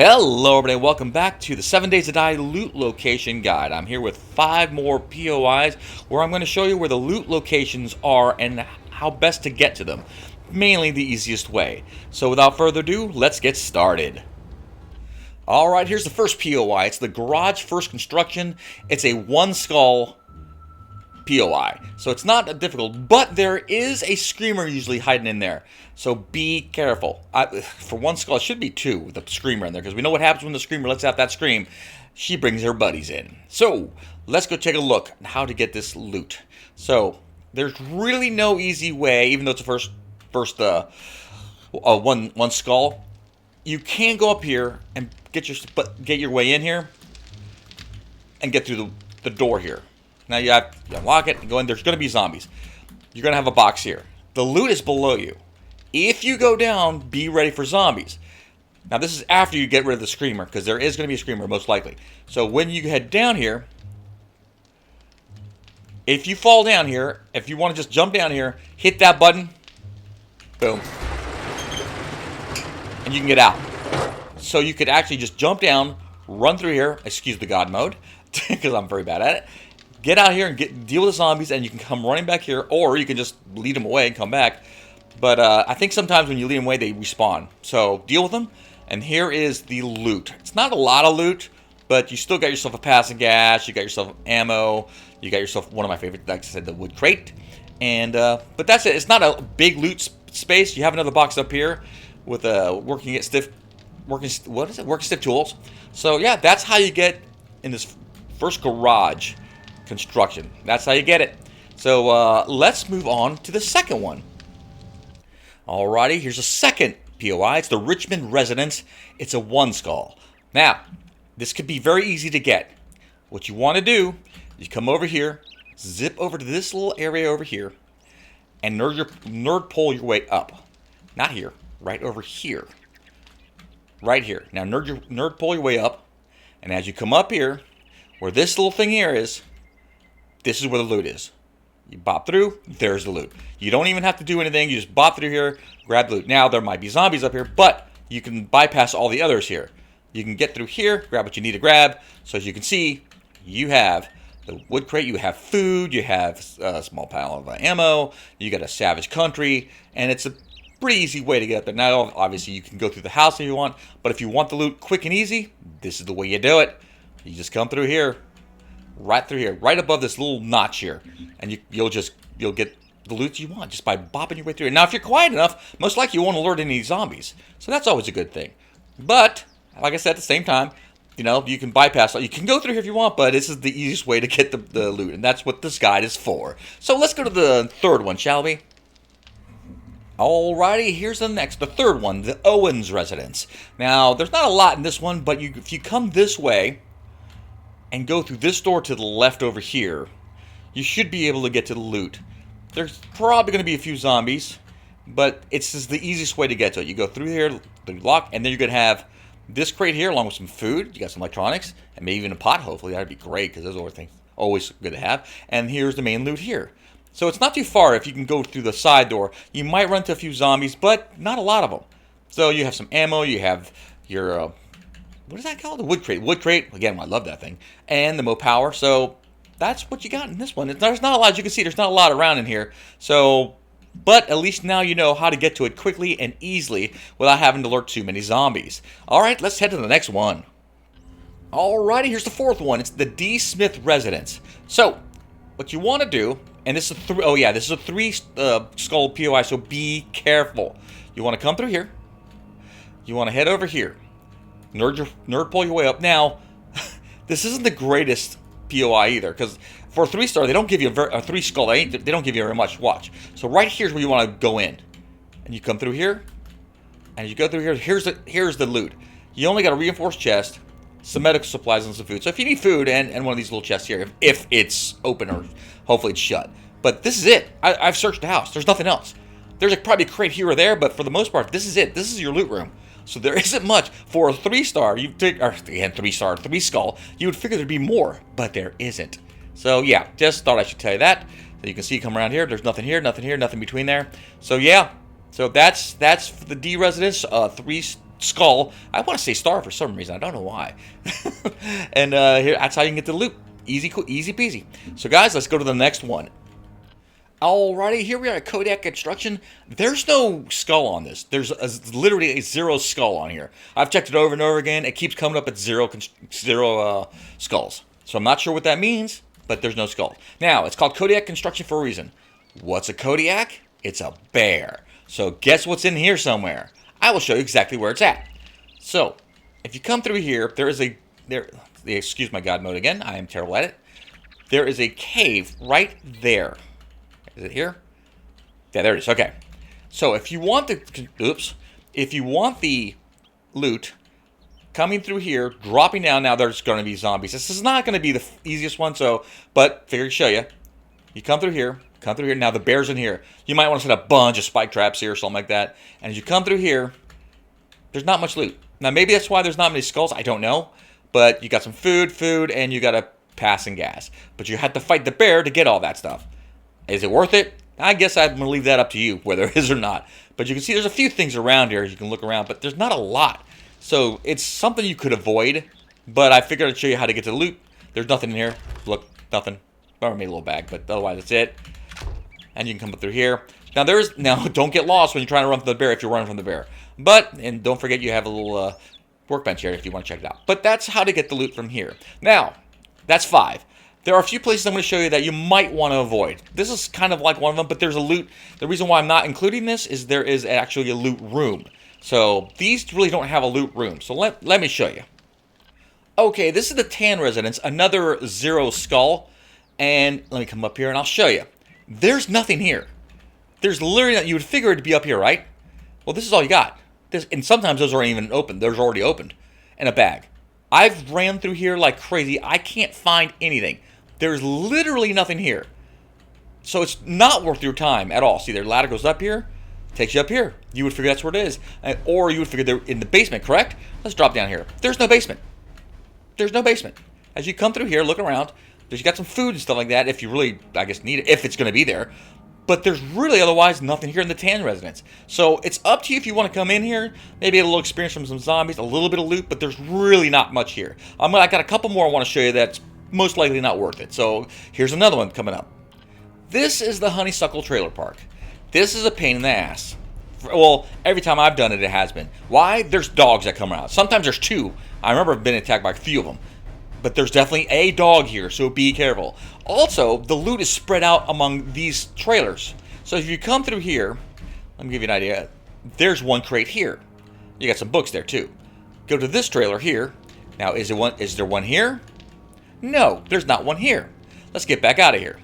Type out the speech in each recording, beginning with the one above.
Hello everybody, welcome back to the 7 Days to Die Loot Location Guide. I'm here with 5 more POIs where I'm going to show you where the loot locations are and how best to get to them. Mainly the easiest way. So without further ado, let's get started. Alright, here's the first POI. It's the Garage First Construction. It's a one skull POI. So it's not difficult, but there is a screamer usually hiding in there. So be careful. For one skull, it should be 2 with the screamer in there, because we know what happens when the screamer lets out that scream. She brings her buddies in. So let's go take a look at how to get this loot. So there's really no easy way, even though it's the one skull. You can go up here and get your way in here and get through the door here. Now you unlock it and go in. There's going to be zombies. You're going to have a box here. The loot is below you. If you go down, be ready for zombies. Now this is after you get rid of the screamer, because there is going to be a screamer most likely. So when you head down here, if you fall down here, if you want to just jump down here, hit that button, boom, and you can get out. So you could actually just jump down, run through here, excuse the God mode, because I'm very bad at it. Get out here and deal with the zombies, and you can come running back here, or you can just lead them away and come back. But I think sometimes when you lead them away, they respawn. So deal with them, and here is the loot. It's not a lot of loot, but you still got yourself a passing gas, you got yourself ammo, you got yourself one of my favorite, like I said, the wood crate. And but that's it. It's not a big loot space. You have another box up here with working stiff tools. So yeah, that's how you get in this first garage construction. That's how you get it. So let's move on to the second one. Alrighty, here's a second POI. It's the Richmond Residence. It's a one skull. Now, this could be very easy to get. What you want to do, you come over here, zip over to this little area over here, and nerd pull your way up. Not here, right over here. Right here. Now nerd pull your way up, and as you come up here, where this little thing here is, this is where the loot is. You bop through, there's the loot. You don't even have to do anything. You just bop through here, grab the loot. Now, there might be zombies up here, but you can bypass all the others here. You can get through here, grab what you need to grab. So as you can see, you have the wood crate, you have food, you have a small pile of ammo, you got a savage country, and it's a pretty easy way to get up there. Now, obviously, you can go through the house if you want, but if you want the loot quick and easy, this is the way you do it. You just come through here. Right through here, right above this little notch here, and you'll get the loot you want just by bopping your way through it. Now, if you're quiet enough, most likely you won't alert any zombies, so that's always a good thing. But like I said, at the same time, you know, you can bypass. You can go through here if you want, but this is the easiest way to get the loot, and that's what this guide is for. So let's go to the third one, shall we? Alrighty, here's the third one, the Owens Residence. Now, there's not a lot in this one, but if you come this way and go through this door to the left over here, you should be able to get to the loot. There's probably going to be a few zombies, but it's just the easiest way to get to it. You go through here, the lock, and then you're going to have this crate here along with some food. You got some electronics, and maybe even a pot, hopefully. That'd be great, because those are things always good to have. And here's the main loot here. So it's not too far if you can go through the side door. You might run into a few zombies, but not a lot of them. So you have some ammo, you have your what is that called? The wood crate. Wood crate. Again, I love that thing. And the Mo Power. So that's what you got in this one. There's not a lot. As you can see, there's not a lot around in here. So, but at least now you know how to get to it quickly and easily without having to alert too many zombies. All right, let's head to the next one. Alrighty, here's the fourth one. It's the D. Smith Residence. So, what you want to do, and this is a three skull POI. So be careful. You want to come through here. You want to head over here. Nerd pull your way up. Now, this isn't the greatest POI either, because for a 3-star, they don't give you a 3 skull. They don't give you very much. Watch. So right here's where you want to go in, and you come through here, and you go through here. Here's the loot. You only got a reinforced chest, some medical supplies, and some food. So if you need food and one of these little chests here, if it's open or hopefully it's shut. But this is it. I've searched the house. There's nothing else. There's probably a crate here or there, but for the most part, this is it. This is your loot room. So there isn't much. For a 3-star, you take, or again, 3-star, 3 skull, you would figure there'd be more, but there isn't. So yeah, just thought I should tell you that. So you can see, come around here, there's nothing here, nothing between there. So yeah, so that's the D Residence, 3 skull. I want to say star for some reason. I don't know why. And here, that's how you can get the loot. Easy peasy. So guys, let's go to the next one. Alrighty, here we are at Kodiak Construction. There's no skull on this. There's literally a 0 skull on here. I've checked it over and over again. It keeps coming up at zero skulls. So I'm not sure what that means, but there's no skull. Now, it's called Kodiak Construction for a reason. What's a Kodiak? It's a bear. So guess what's in here somewhere? I will show you exactly where it's at. So, if you come through here, excuse my God mode again. I am terrible at it. There is a cave right there. Is it here? Yeah, there it is. Okay. So if you want the loot coming through here, dropping down, now there's going to be zombies. This is not going to be the easiest one, but figured to show you. You come through here. Now the bear's in here. You might want to set a bunch of spike traps here or something like that. And as you come through here, there's not much loot. Now maybe that's why there's not many skulls. I don't know. But you got some food, and you got a passing gas. But you have to fight the bear to get all that stuff. Is it worth it? I guess I'm going to leave that up to you, whether it is or not. But you can see there's a few things around here. You can look around, but there's not a lot. So it's something you could avoid. But I figured I'd show you how to get to the loot. There's nothing in here. Look, nothing. Or maybe a little bag, but otherwise that's it. And you can come up through here. Now don't get lost when you're trying to run from the bear if you're running from the bear. And don't forget you have a little workbench here if you want to check it out. But that's how to get the loot from here. Now, that's 5. There are a few places I'm going to show you that you might want to avoid. This is kind of like one of them, but there's a loot. The reason why I'm not including this is there is actually a loot room. So these really don't have a loot room. So let me show you. Okay, this is the Tan Residence, another 0 skull. And let me come up here and I'll show you. There's nothing here. There's literally, you would figure it to be up here, right? Well, this is all you got. And sometimes those aren't even open. Those are already opened in a bag. I've ran through here like crazy. I can't find anything. There's literally nothing here. So it's not worth your time at all. See, their ladder goes up here, takes you up here. You would figure that's where it is. Or you would figure they're in the basement, correct? Let's drop down here. There's no basement. There's no basement. As you come through here, look around. You got some food and stuff like that if you really, I guess, need it, if it's going to be there. But there's really otherwise nothing here in the Tan Residence. So it's up to you if you want to come in here, maybe get a little experience from some zombies, a little bit of loot, but there's really not much here. I got a couple more I want to show you that's most likely not worth it. So here's another one coming up. This is the Honeysuckle Trailer Park. This is a pain in the ass. Well, every time I've done it, it has been. Why? There's dogs that come around. Sometimes there's 2. I remember I've been attacked by a few of them. But there's definitely a dog here, so be careful. Also, the loot is spread out among these trailers. So if you come through here, let me give you an idea. There's one crate here. You got some books there too. Go to this trailer here. Now, is there one here? No, there's not one here. Let's get back out of here.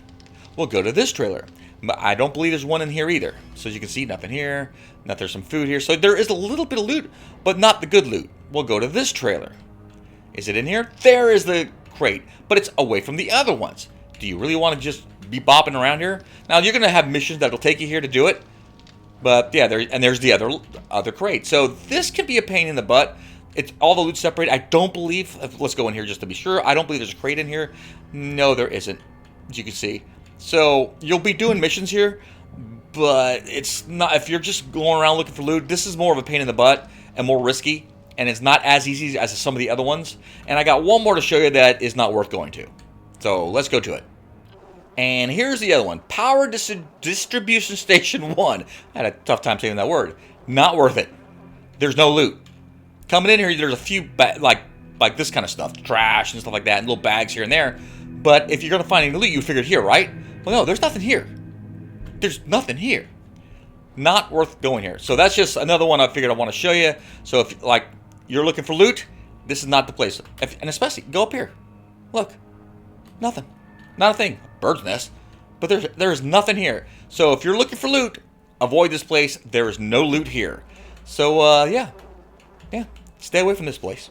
We'll go to this trailer. But I don't believe there's one in here either. So as you can see, nothing here. There's some food here. So there is a little bit of loot, but not the good loot. We'll go to this trailer. Is it in here? There is the crate, but it's away from the other ones. Do you really want to just be bopping around here? Now, you're going to have missions that will take you here to do it. But, yeah, there's the other crate. So this can be a pain in the butt. It's all the loot separated. I don't believe, let's go in here just to be sure. I don't believe there's a crate in here. No, there isn't, as you can see. So you'll be doing missions here, but it's not, if you're just going around looking for loot, this is more of a pain in the butt and more risky. And it's not as easy as some of the other ones. And I got one more to show you that is not worth going to. So let's go to it. And here's the other one. Power Distribution Station 1. I had a tough time saying that word. Not worth it. There's no loot. Coming in here, there's a few, like this kind of stuff. Trash and stuff like that. And little bags here and there. But if you're going to find any loot, you figured here, right? Well, no, there's nothing here. There's nothing here. Not worth going here. So that's just another one I figured I want to show you. So if, you're looking for loot, this is not the place. And especially, go up here. Look. Nothing. Not a thing. Bird's nest. But there's nothing here. So if you're looking for loot, avoid this place. There is no loot here. So, yeah. Stay away from this place.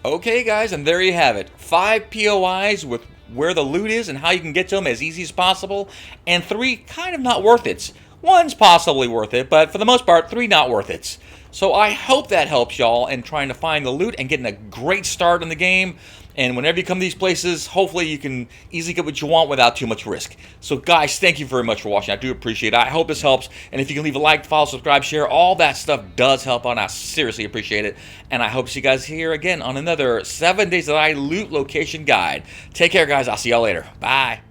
Okay, guys, and there you have it. 5 POIs with where the loot is and how you can get to them as easy as possible. And 3 kind of not worth it. 1's possibly worth it, but for the most part, 3 not worth it. So I hope that helps y'all in trying to find the loot and getting a great start in the game. And whenever you come to these places, hopefully you can easily get what you want without too much risk. So guys, thank you very much for watching. I do appreciate it. I hope this helps. And if you can leave a like, follow, subscribe, share, all that stuff does help out. And I seriously appreciate it. And I hope to see you guys here again on another 7 Days That I Loot Location Guide. Take care, guys. I'll see y'all later. Bye.